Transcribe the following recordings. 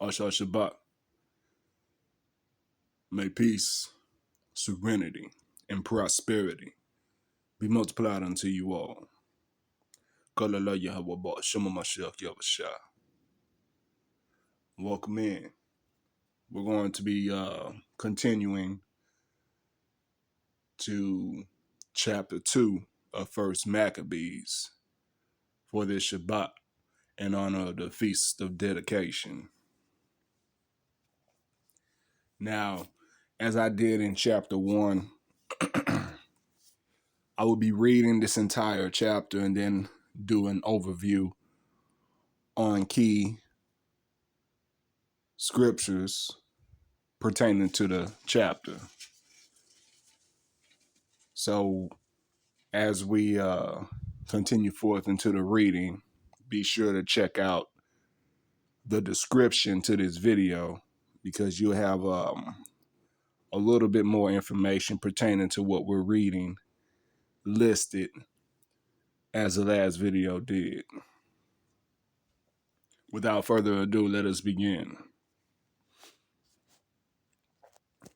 Asha Shabbat. May peace, serenity, and prosperity be multiplied unto you all. Kalala Yahweh Shema Mashiach Yahusha. Welcome in. We're going to be continuing to chapter 2 of First Maccabees for this Shabbat in honor of the Feast of Dedication. Now, as I did in chapter 1, I will be reading this entire chapter and then do an overview on key scriptures pertaining to the chapter. So as we continue forth into the reading, be sure to check out the description to this video because you'll have a little bit more information pertaining to what we're reading listed as the last video did. Without further ado, let us begin.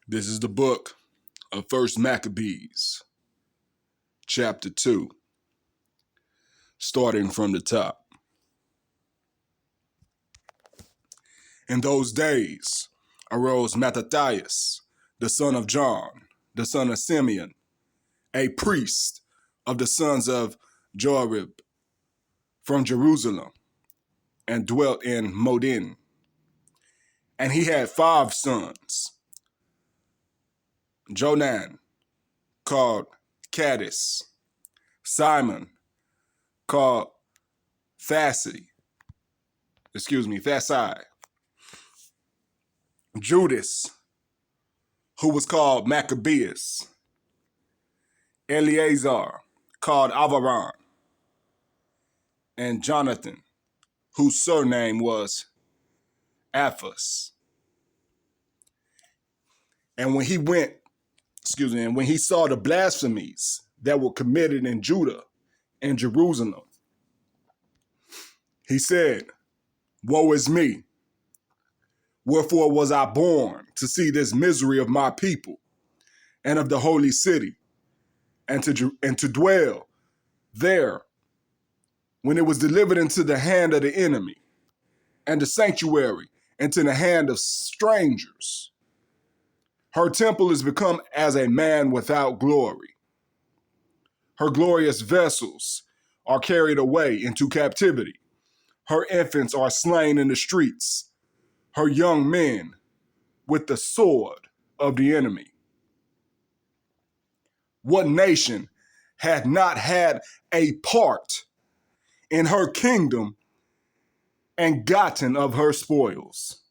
This is the book of First Maccabees, chapter 2, starting from the top. In those days arose Mattathias, the son of John, the son of Simeon, a priest of the sons of Joarib, from Jerusalem, and dwelt in Modin. And he had 5 sons: Jonan, called Caddis, Simon, called Thassi, Judas, who was called Maccabeus, Eleazar, called Avaran, and Jonathan, whose surname was Aphas. And when he saw the blasphemies that were committed in Judah and Jerusalem, he said, "Woe is me! Wherefore was I born to see this misery of my people and of the holy city, and to dwell there when it was delivered into the hand of the enemy, and the sanctuary into the hand of strangers. Her temple is become as a man without glory. Her glorious vessels are carried away into captivity. Her infants are slain in the streets, her young men with the sword of the enemy. What nation had not had a part in her kingdom and gotten of her spoils?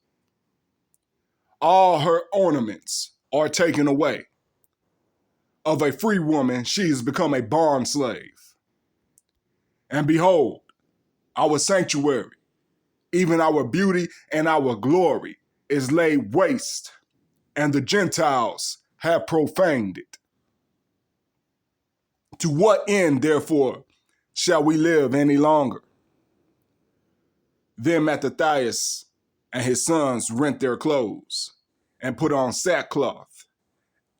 All her ornaments are taken away. Of a free woman, she has become a bond slave. And behold, our sanctuary, even our beauty and our glory, is laid waste, and the Gentiles have profaned it. To what end, therefore, shall we live any longer?" Then Mattathias and his sons rent their clothes and put on sackcloth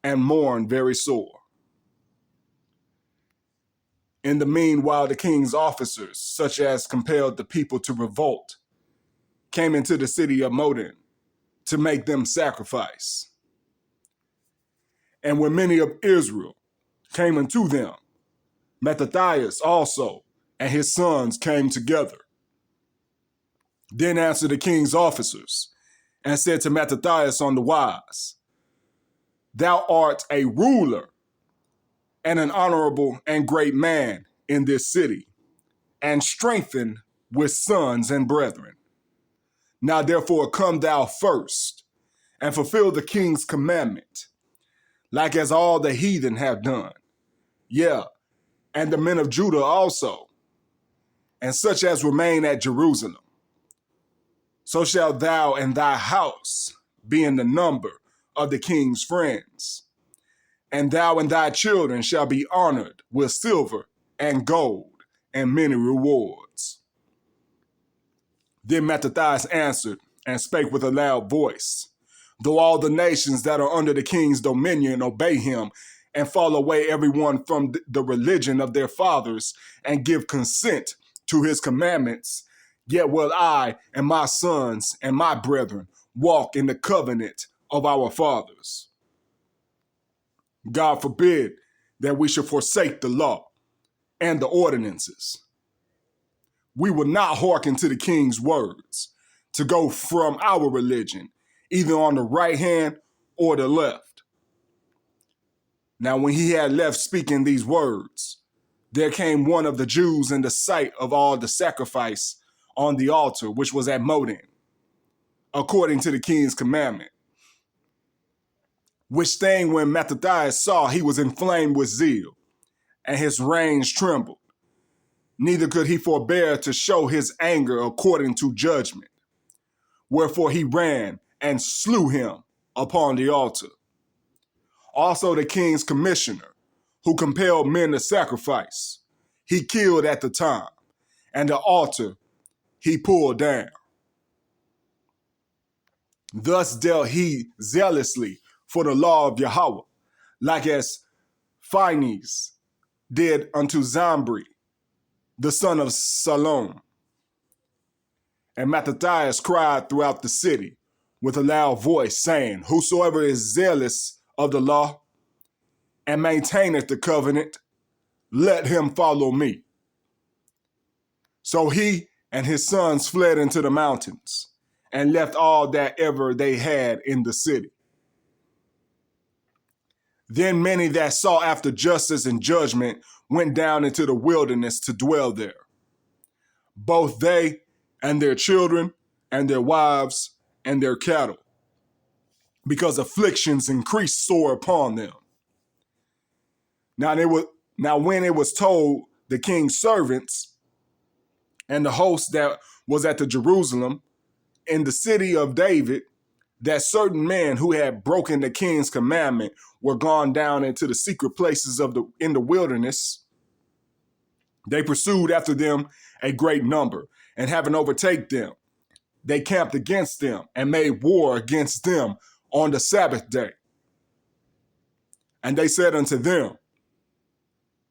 and mourned very sore. In the meanwhile, the king's officers, such as compelled the people to revolt, came into the city of Modin to make them sacrifice. And when many of Israel came unto them, Mattathias also and his sons came together. Then answered the king's officers and said to Mattathias on the wise, "Thou art a ruler and an honorable and great man in this city, and strengthened with sons and brethren. Now therefore come thou first, and fulfill the king's commandment, like as all the heathen have done, yea, and the men of Judah also, and such as remain at Jerusalem. So shalt thou and thy house be in the number of the king's friends, and thou and thy children shall be honored with silver and gold and many rewards." Then Mattathias answered and spake with a loud voice. Though all the nations that are under the king's dominion obey him and fall away every one from the religion of their fathers and give consent to his commandments, yet will I and my sons and my brethren walk in the covenant of our fathers. God forbid that we should forsake the law and the ordinances. We will not hearken to the king's words to go from our religion, either on the right hand or the left. Now, when he had left speaking these words, there came one of the Jews in the sight of all the sacrifice on the altar, which was at Modin, according to the king's commandment. Which thing when Mattathias saw, he was inflamed with zeal, and his reins trembled. Neither could he forbear to show his anger according to judgment. Wherefore he ran and slew him upon the altar. Also the king's commissioner, who compelled men to sacrifice, he killed at the time, and the altar he pulled down. Thus dealt he zealously for the law of Yahweh, like as Phinehas did unto Zambri, the son of Salom. And Mattathias cried throughout the city with a loud voice, saying, Whosoever is zealous of the law and maintaineth the covenant, let him follow me. So he and his sons fled into the mountains and left all that ever they had in the city. Then many that sought after justice and judgment went down into the wilderness to dwell there, both they and their children and their wives and their cattle, because afflictions increased sore upon them. Now when it was told the king's servants and the host that was at the Jerusalem in the city of David, that certain men who had broken the king's commandment were gone down into the secret places in the wilderness, they pursued after them a great number, and having overtaken them, they camped against them and made war against them on the Sabbath day. And they said unto them,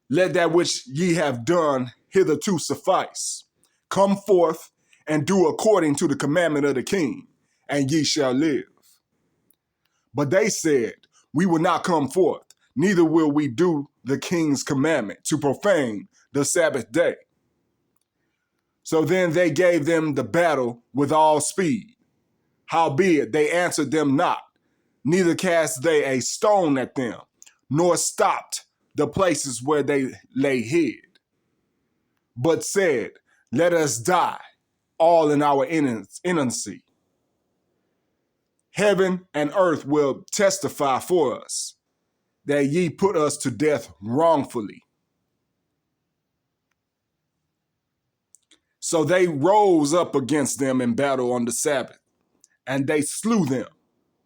Let that which ye have done hitherto suffice. Come forth and do according to the commandment of the king, and ye shall live. But they said, We will not come forth, neither will we do the king's commandment to profane the Sabbath day. So then they gave them the battle with all speed. Howbeit they answered them not, neither cast they a stone at them, nor stopped the places where they lay hid, but said, Let us die, all in our innocency. Heaven and earth will testify for us, that ye put us to death wrongfully. So they rose up against them in battle on the Sabbath, and they slew them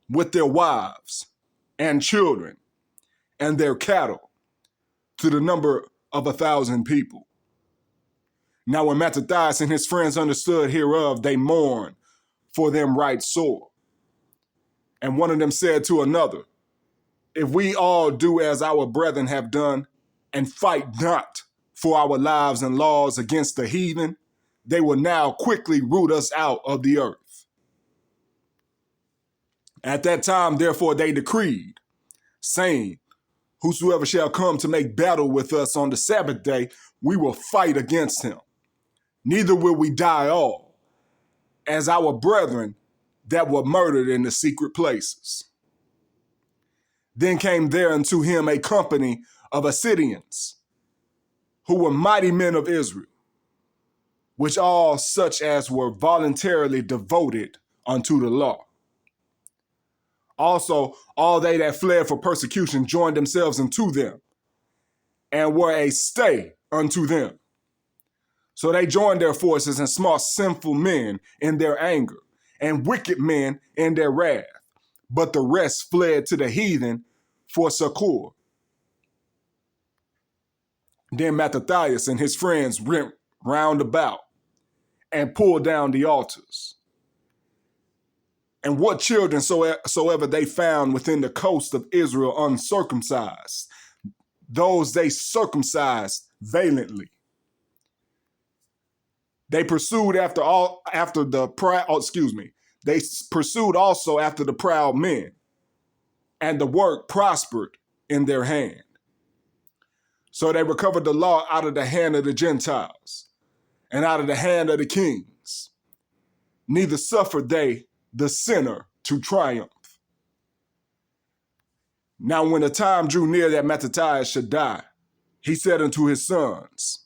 with their wives and children and their cattle, to the number of 1,000 people. Now when Mattathias and his friends understood hereof, they mourned for them right sore. And one of them said to another, If we all do as our brethren have done, and fight not for our lives and laws against the heathen, they will now quickly root us out of the earth. At that time, therefore, they decreed, saying, Whosoever shall come to make battle with us on the Sabbath day, we will fight against him. Neither will we die all, as our brethren that were murdered in the secret places. Then came there unto him a company of Assyrians, who were mighty men of Israel, which all such as were voluntarily devoted unto the law. Also, all they that fled for persecution joined themselves unto them, and were a stay unto them. So they joined their forces and smote sinful men in their anger, and wicked men in their wrath. But the rest fled to the heathen for succor. Then Mattathias and his friends went round about and pulled down the altars. And what children soever they found within the coast of Israel uncircumcised, those they circumcised valiantly. They pursued They pursued also after the proud men, and the work prospered in their hand. So they recovered the law out of the hand of the Gentiles and out of the hand of the kings. Neither suffered they the sinner to triumph. Now when the time drew near that Mattathias should die, he said unto his sons,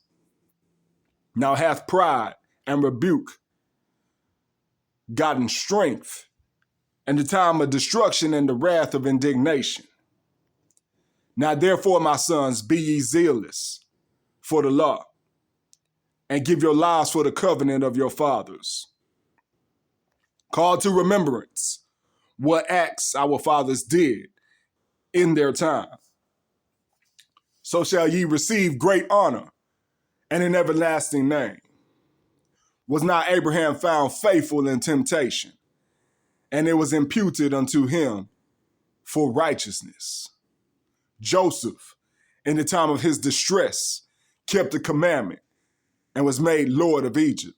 now hath pride and rebuke gotten strength, and the time of destruction and the wrath of indignation. Now therefore, my sons, be ye zealous for the law, and give your lives for the covenant of your fathers. Call to remembrance what acts our fathers did in their time. So shall ye receive great honor and an everlasting name. Was not Abraham found faithful in temptation, and it was imputed unto him for righteousness? Joseph, in the time of his distress, kept the commandment and was made Lord of Egypt.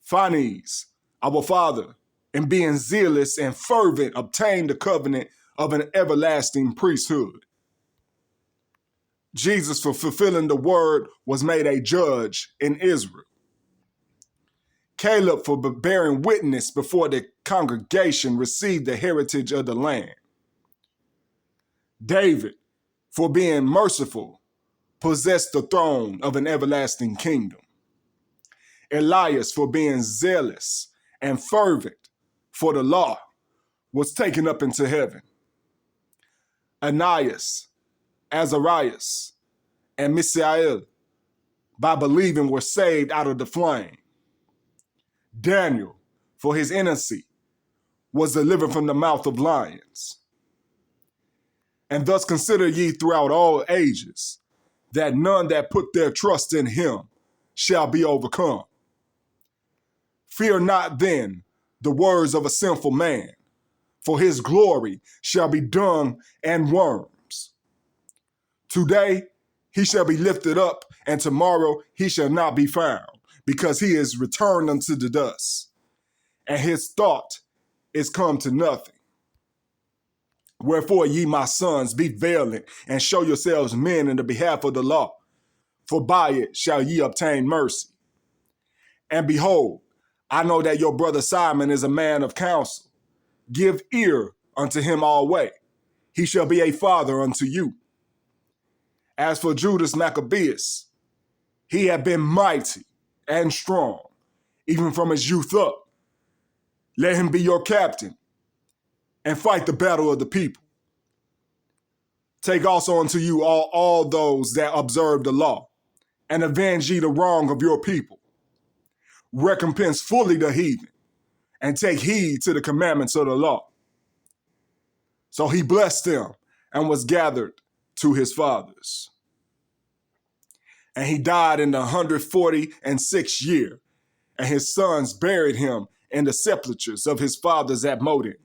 Phanes, our father, in being zealous and fervent, obtained the covenant of an everlasting priesthood. Jesus, for fulfilling the word, was made a judge in Israel. Caleb, for bearing witness before the congregation, received the heritage of the land. David, for being merciful, possessed the throne of an everlasting kingdom. Elias, for being zealous and fervent for the law, was taken up into heaven. Ananias, Azarias, and Mishael, by believing, were saved out of the flame. Daniel, for his innocency, was delivered from the mouth of lions. And thus consider ye throughout all ages, that none that put their trust in him shall be overcome. Fear not then the words of a sinful man, for his glory shall be dung and worms. Today he shall be lifted up, and tomorrow he shall not be found, because he is returned unto the dust, and his thought is come to nothing. Wherefore, ye, my sons, be valiant, and show yourselves men in the behalf of the law, for by it shall ye obtain mercy. And behold, I know that your brother Simon is a man of counsel. Give ear unto him alway. He shall be a father unto you. As for Judas Maccabeus, he had been mighty and strong, even from his youth up. Let him be your captain, and fight the battle of the people. Take also unto you all those that observe the law, and avenge ye the wrong of your people. Recompense fully the heathen, and take heed to the commandments of the law. So he blessed them, and was gathered to his fathers. And he died in the 146th year, and his sons buried him in the sepulchres of his fathers at Modin.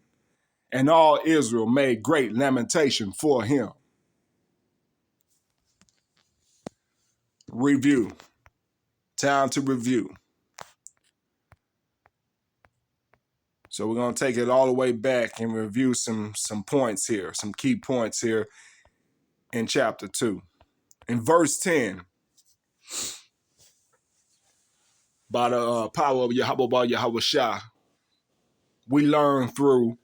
And all Israel made great lamentation for him. Review. Time to review. So we're going to take it all the way back and review some points here, some key points here in chapter 2. In verse 10, by the power of Yehoshuah, we learn through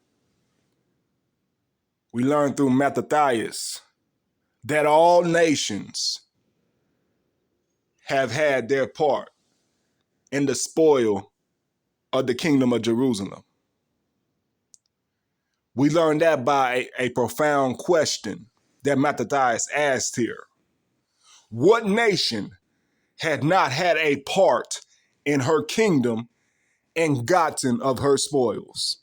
Mattathias that all nations have had their part in the spoil of the kingdom of Jerusalem. We learn that by a profound question that Mattathias asked here. What nation had not had a part in her kingdom and gotten of her spoils?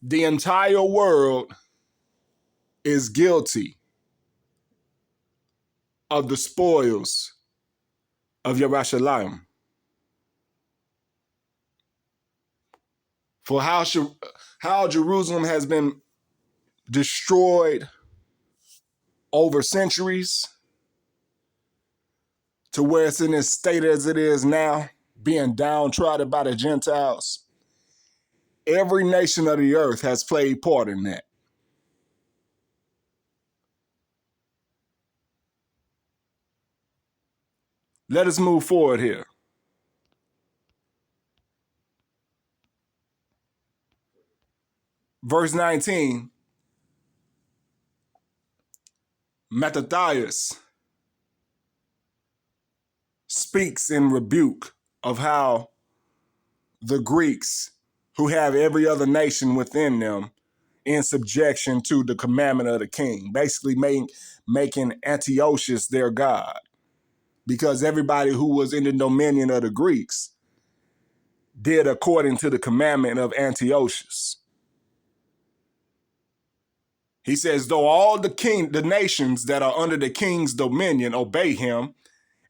The entire world is guilty of the spoils of Yerushalayim. for how Jerusalem has been destroyed over centuries to where it's in this state as it is now, being downtrodden by the Gentiles. Every nation of the earth has played part in that. Let us move forward here. Verse 19, Mattathias speaks in rebuke of how the Greeks, who have every other nation within them in subjection to the commandment of the king, basically making Antiochus their god, because everybody who was in the dominion of the Greeks did according to the commandment of Antiochus. He says, though all the nations that are under the king's dominion obey him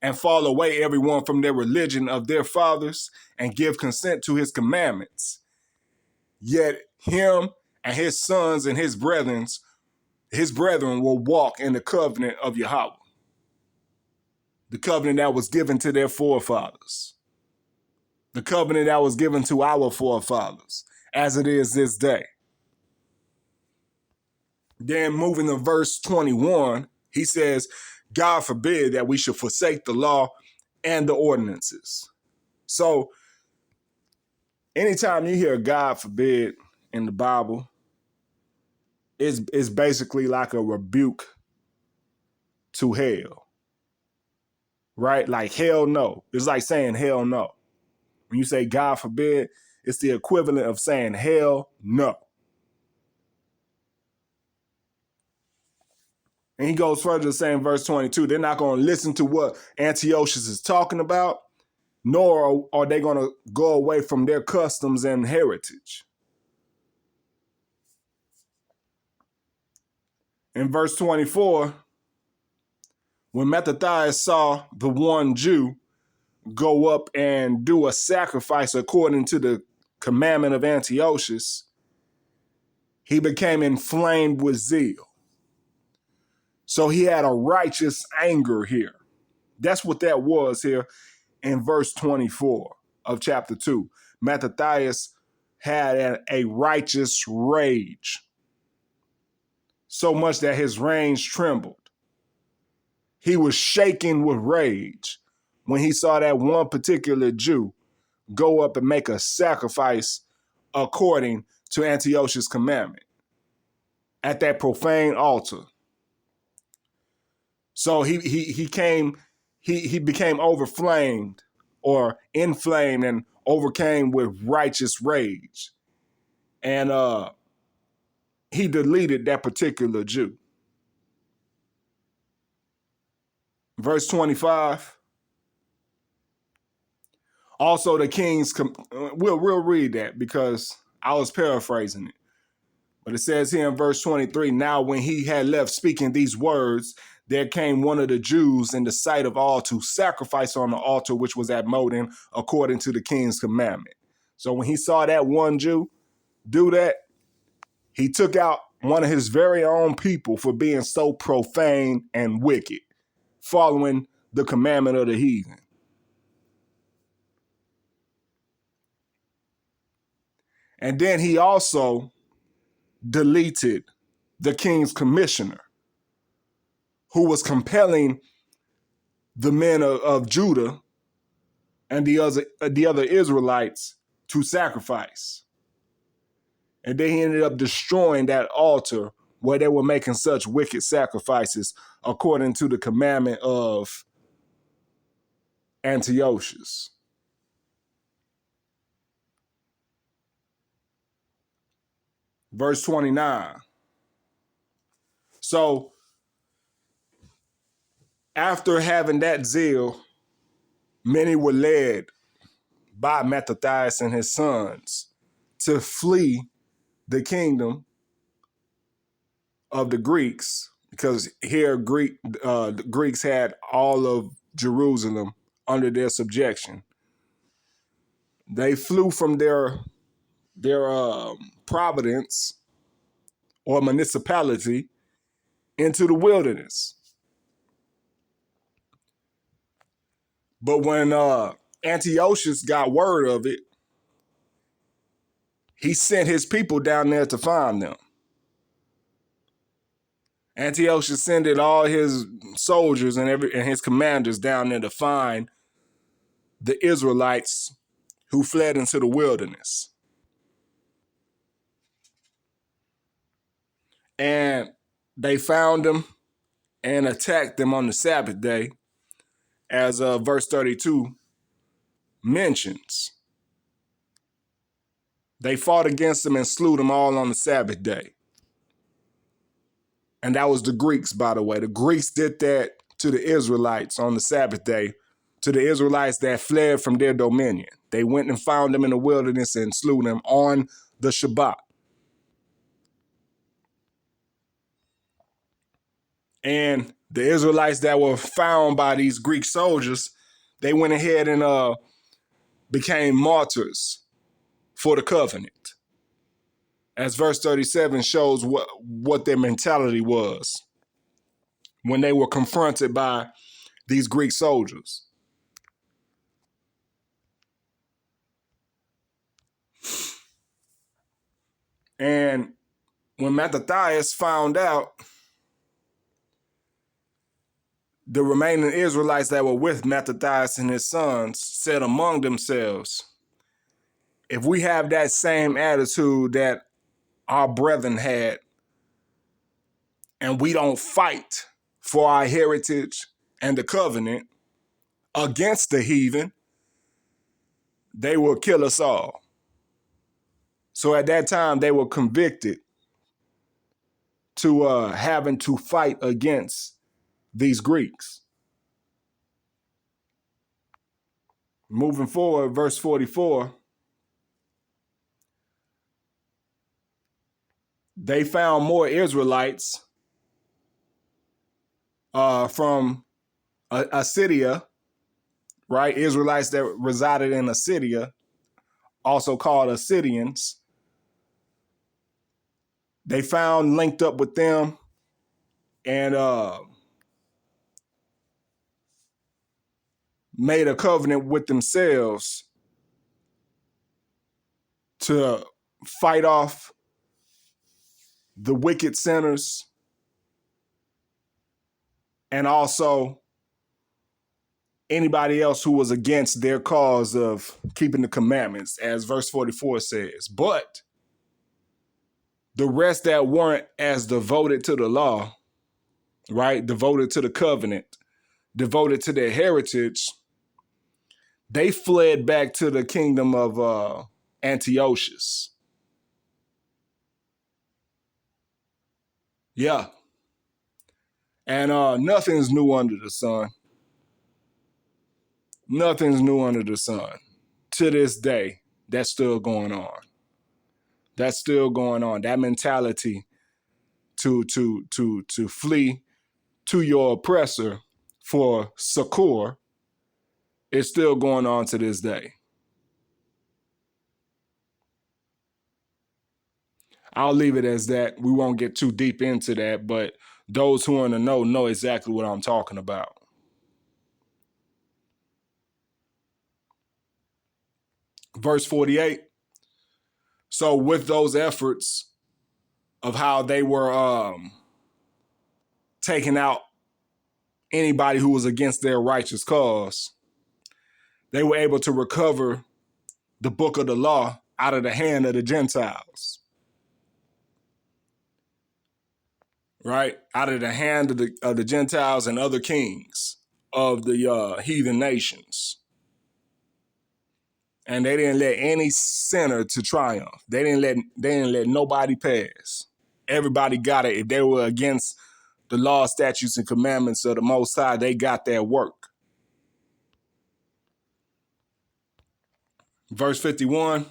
and fall away everyone from their religion of their fathers and give consent to his commandments, yet him and his sons and his brethren will walk in the covenant of Yahweh, the covenant that was given to their forefathers, the covenant that was given to our forefathers, as it is this day. Then moving to verse 21, he says, God forbid that we should forsake the law and the ordinances. So anytime you hear God forbid in the Bible, it's basically like a rebuke to hell, right? Like hell no. It's like saying hell no. When you say God forbid, it's the equivalent of saying hell no. And he goes further to say in verse 22, they're not going to listen to what Antiochus is talking about, nor are they going to go away from their customs and heritage. In verse 24, when Mattathias saw the one Jew go up and do a sacrifice according to the commandment of Antiochus, he became inflamed with zeal. So he had a righteous anger here. That's what that was here in verse 24 of chapter 2. Mattathias had a righteous rage, so much that his reins trembled. He was shaking with rage when he saw that one particular Jew go up and make a sacrifice according to Antiochus' commandment at that profane altar. So he became overflamed or inflamed and overcame with righteous rage. And he deleted that particular Jew. Verse 25. Also the king's, we'll read that because I was paraphrasing it. But it says here in verse 23, now when he had left speaking these words, there came one of the Jews in the sight of all to sacrifice on the altar which was at Modin according to the king's commandment. So when he saw that one Jew do that, he took out one of his very own people for being so profane and wicked, following the commandment of the heathen. And then he also deleted the king's commissioner, who was compelling the men of Judah and the other Israelites to sacrifice. And then he ended up destroying that altar where they were making such wicked sacrifices according to the commandment of Antiochus. Verse 29. So after having that zeal, many were led by Mattathias and his sons to flee the kingdom of the Greeks, because here the Greeks had all of Jerusalem under their subjection. They flew from their providence or municipality into the wilderness. But when Antiochus got word of it, he sent his people down there to find them. Antiochus sent all his soldiers and his commanders down there to find the Israelites who fled into the wilderness. And they found them and attacked them on the Sabbath day, as verse 32 mentions. They fought against them and slew them all on the Sabbath day. And that was the Greeks, by the way. The Greeks did that to the Israelites on the Sabbath day, to the Israelites that fled from their dominion. They went and found them in the wilderness and slew them on the Shabbat. And the Israelites that were found by these Greek soldiers, they went ahead and became martyrs for the covenant. As verse 37 shows what their mentality was when they were confronted by these Greek soldiers. And when Mattathias found out, the remaining Israelites that were with Mattathias and his sons said among themselves, if we have that same attitude that our brethren had, and we don't fight for our heritage and the covenant against the heathen, they will kill us all. So at that time, they were convicted to having to fight against these Greeks. Moving forward, verse 44, they found more Israelites from Assyria, right? Israelites that resided in Assyria, also called Assyrians. They found linked up with them and made a covenant with themselves to fight off the wicked sinners and also anybody else who was against their cause of keeping the commandments, as verse 44 says. But the rest that weren't as devoted to the law, right, devoted to the covenant, devoted to their heritage, they fled back to the kingdom of Antiochus. Yeah. And nothing's new under the sun. Nothing's new under the sun. To this day, that's still going on. That's still going on. That mentality to flee to your oppressor for succor is still going on to this day. I'll leave it as that. We won't get too deep into that, but those who are in the know exactly what I'm talking about. Verse 48. So with those efforts of how they were taking out anybody who was against their righteous cause, they were able to recover the book of the law out of the hand of the Gentiles. Right? Out of the hand of the Gentiles and other kings of the heathen nations. And they didn't let any sinner to triumph. They didn't let nobody pass. Everybody got it. If they were against the law, statutes, and commandments of the Most High, they got their work. Verse 51.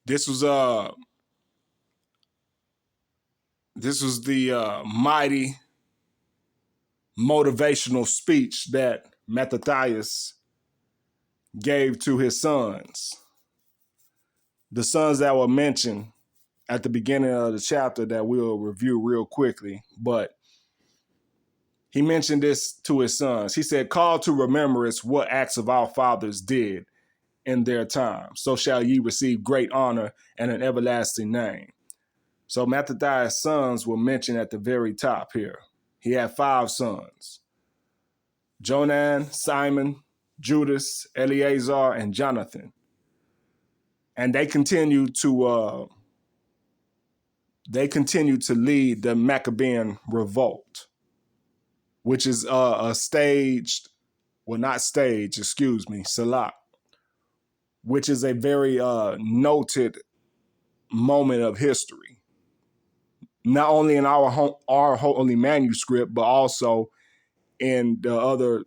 This was the mighty motivational speech that Mattathias gave to his sons. the sons that were mentioned at the beginning of the chapter that we'll review real quickly, but he mentioned this to his sons. He said, call to remembrance what acts of our fathers did in their time. So shall ye receive great honor and an everlasting name. So Mattathias' sons were mentioned at the very top here. He had 5 sons: Jonan, Simon, Judas, Eleazar, and Jonathan. And they continue to lead the Maccabean revolt, which is Salat, which is a very noted moment of history, not only in our holy manuscript, but also in the other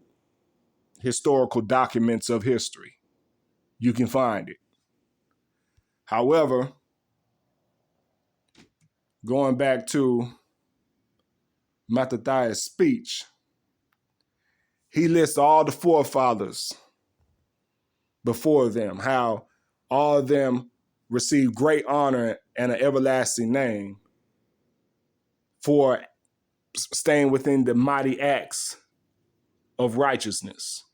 historical documents of history. You can find it. However, going back to Mattathias' speech, he lists all the forefathers before them, how all of them received great honor and an everlasting name for staying within the mighty acts of righteousness.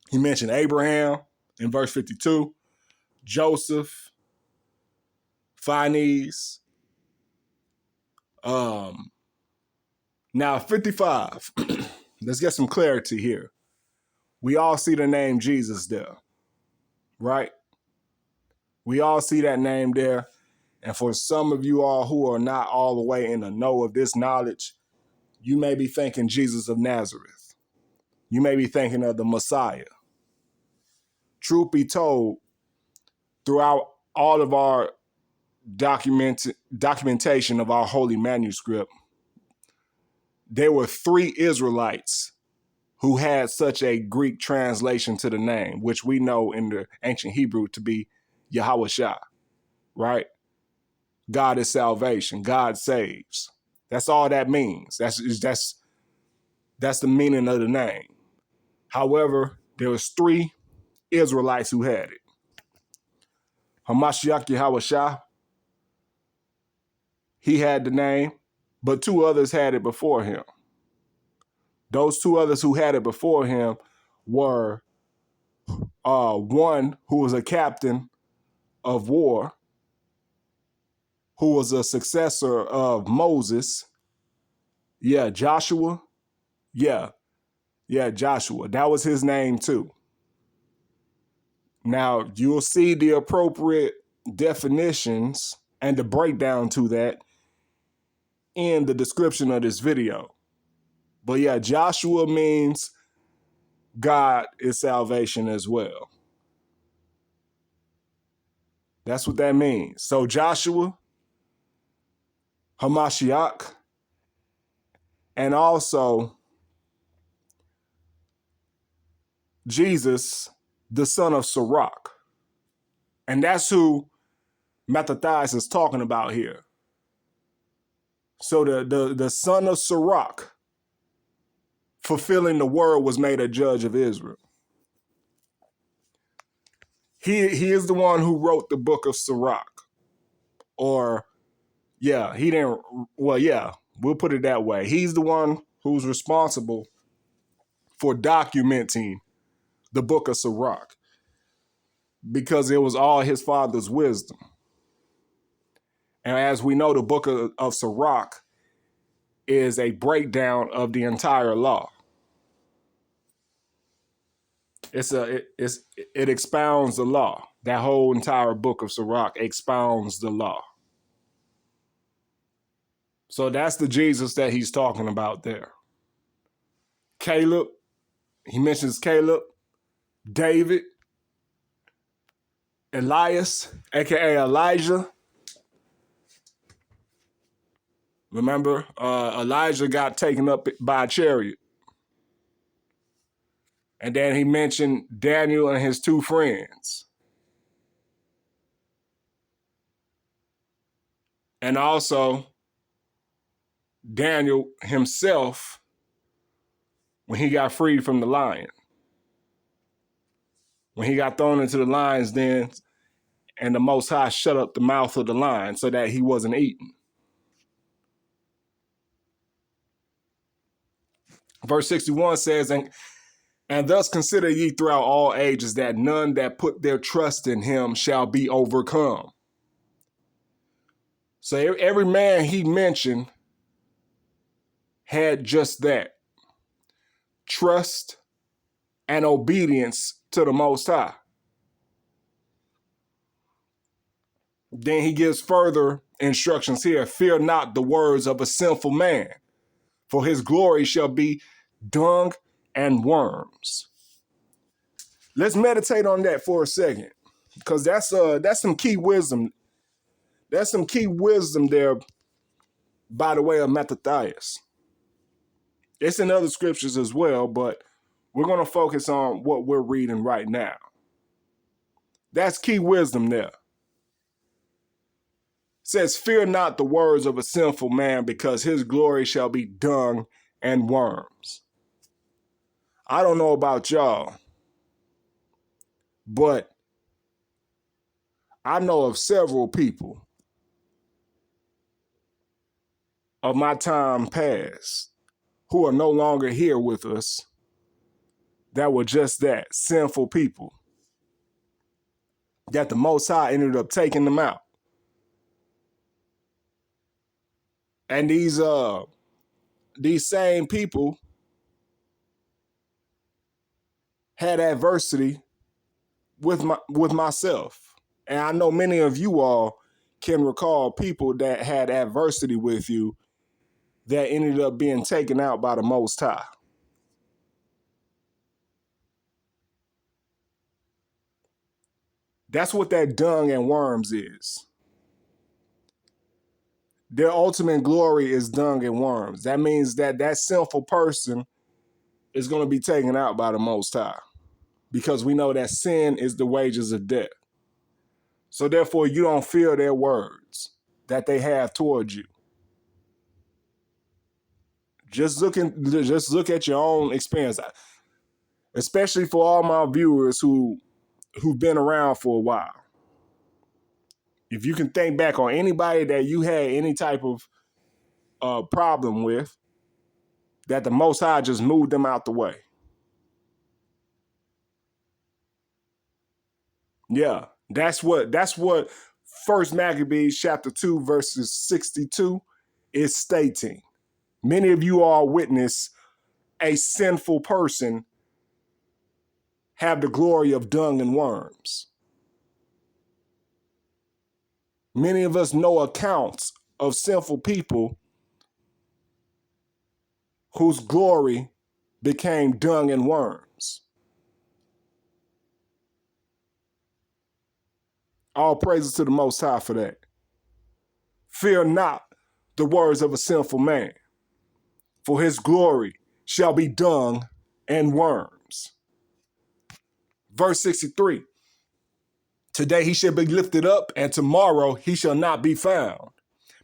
He mentioned Abraham in verse 52, Joseph, Phineas. Now 55, let's get some clarity here. We all see the name Jesus there, right? We all see that name there. And for some of you all who are not all the way in the know of this knowledge, you may be thinking Jesus of Nazareth. You may be thinking of the Messiah. Truth be told, throughout all of our documentation of our holy manuscript, there were 3 Israelites who had such a Greek translation to the name, which we know in the ancient Hebrew to be yeh-ho-shua, right? God is salvation. God saves. That's all that means. That's the meaning of the name. However, there was 3 Israelites who had it. Hamashiach Yehowashah, he had the name, but 2 others had it before him. Those 2 others who had it before him were one who was a captain of war, who was a successor of Moses. Yeah, Joshua. Yeah, Joshua. That was his name too. Now, you'll see the appropriate definitions and the breakdown to that in the description of this video. But yeah, Joshua means God is salvation as well. That's what that means. So Joshua, Hamashiach, and also Jesus, the son of Sirach. And that's who Mattathias is talking about here. So the son of Sirach, fulfilling the word, was made a judge of Israel. He is the one who wrote the book of Sirach. Or, yeah, he didn't, well, yeah, we'll put it that way. He's the one who's responsible for documenting the book of Sirach, because it was all his father's wisdom. And as we know, the book of Sirach is a breakdown of the entire law. It expounds the law. That whole entire book of Sirach expounds the law. So that's the Jesus that he's talking about there. Caleb, he mentions Caleb, David, Elias, aka Elijah. Remember, Elijah got taken up by a chariot. And then he mentioned Daniel and his 2 friends. And also Daniel himself when he got freed from the lion. When he got thrown into the lion's den and the Most High shut up the mouth of the lion so that he wasn't eaten. Verse 61 says, and thus consider ye throughout all ages that none that put their trust in him shall be overcome. So every man he mentioned had just that, trust and obedience to the Most High. Then he gives further instructions here. Fear not the words of a sinful man, for his glory shall be dung and worms. Let's meditate on that for a second, because that's some key wisdom. That's some key wisdom there by the way of Mattathias. It's in other scriptures as well, but we're going to focus on what we're reading right now. That's key wisdom there. It says, fear not the words of a sinful man, because his glory shall be dung and worms. I don't know about y'all, but I know of several people of my time past who are no longer here with us that were just that, sinful people, that the Most High ended up taking them out. And these same people had adversity with myself. And I know many of you all can recall people that had adversity with you that ended up being taken out by the Most High. That's what that dung and worms is. Their ultimate glory is dung and worms. That means that sinful person is going to be taken out by the Most High, because we know that sin is the wages of death. So therefore, you don't fear their words that they have towards you. Just look at your own experience, especially for all my viewers who've been around for a while. If you can think back on anybody that you had any type of problem with, that the Most High just moved them out the way. Yeah, that's what First Maccabees chapter 2 verses 62 is stating. Many of you all witness a sinful person have the glory of dung and worms. Many of us know accounts of sinful people whose glory became dung and worms. All praises to the Most High for that. Fear not the words of a sinful man, for his glory shall be dung and worms. Verse 63, today he shall be lifted up, and tomorrow he shall not be found,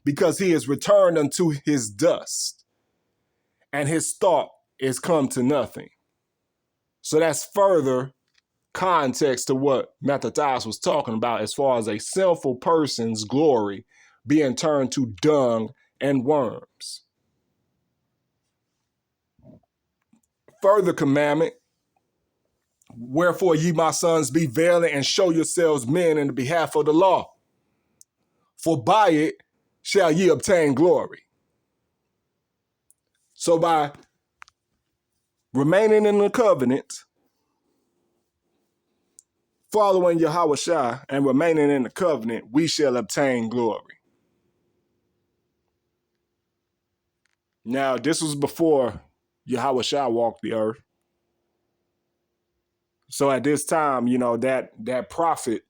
because he is returned unto his dust, and his thought is come to nothing. So that's further context to what Mattathias was talking about as far as a sinful person's glory being turned to dung and worms. Further commandment, wherefore ye, my sons, be valiant and show yourselves men in the behalf of the law, for by it shall ye obtain glory. So by remaining in the covenant, following Yehoshuah and remaining in the covenant, we shall obtain glory. Now, this was before Yehoshuah walked the earth. So at this time, you know, that prophet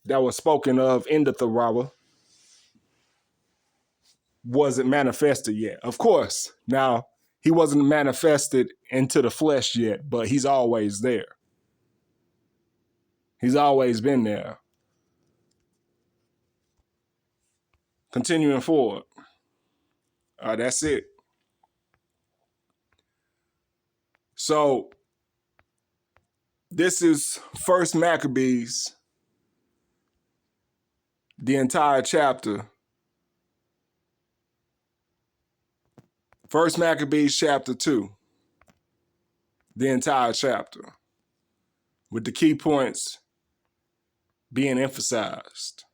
that was spoken of in the Torah wasn't manifested yet. Of course, now he wasn't manifested into the flesh yet, but he's always there. He's always been there. Continuing forward. That's it. So this is First Maccabees the entire chapter. 1 Maccabees chapter 2, the entire chapter, with the key points being emphasized.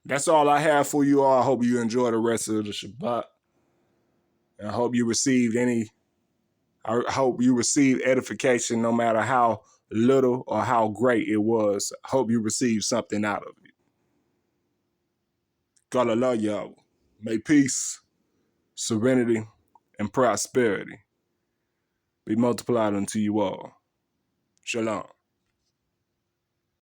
That's all I have for you all. I hope you enjoy the rest of the Shabbat. And I hope you received edification, no matter how little or how great it was. I hope you received something out of it. God, I love y'all. May peace, serenity, and prosperity be multiplied unto you all. Shalom.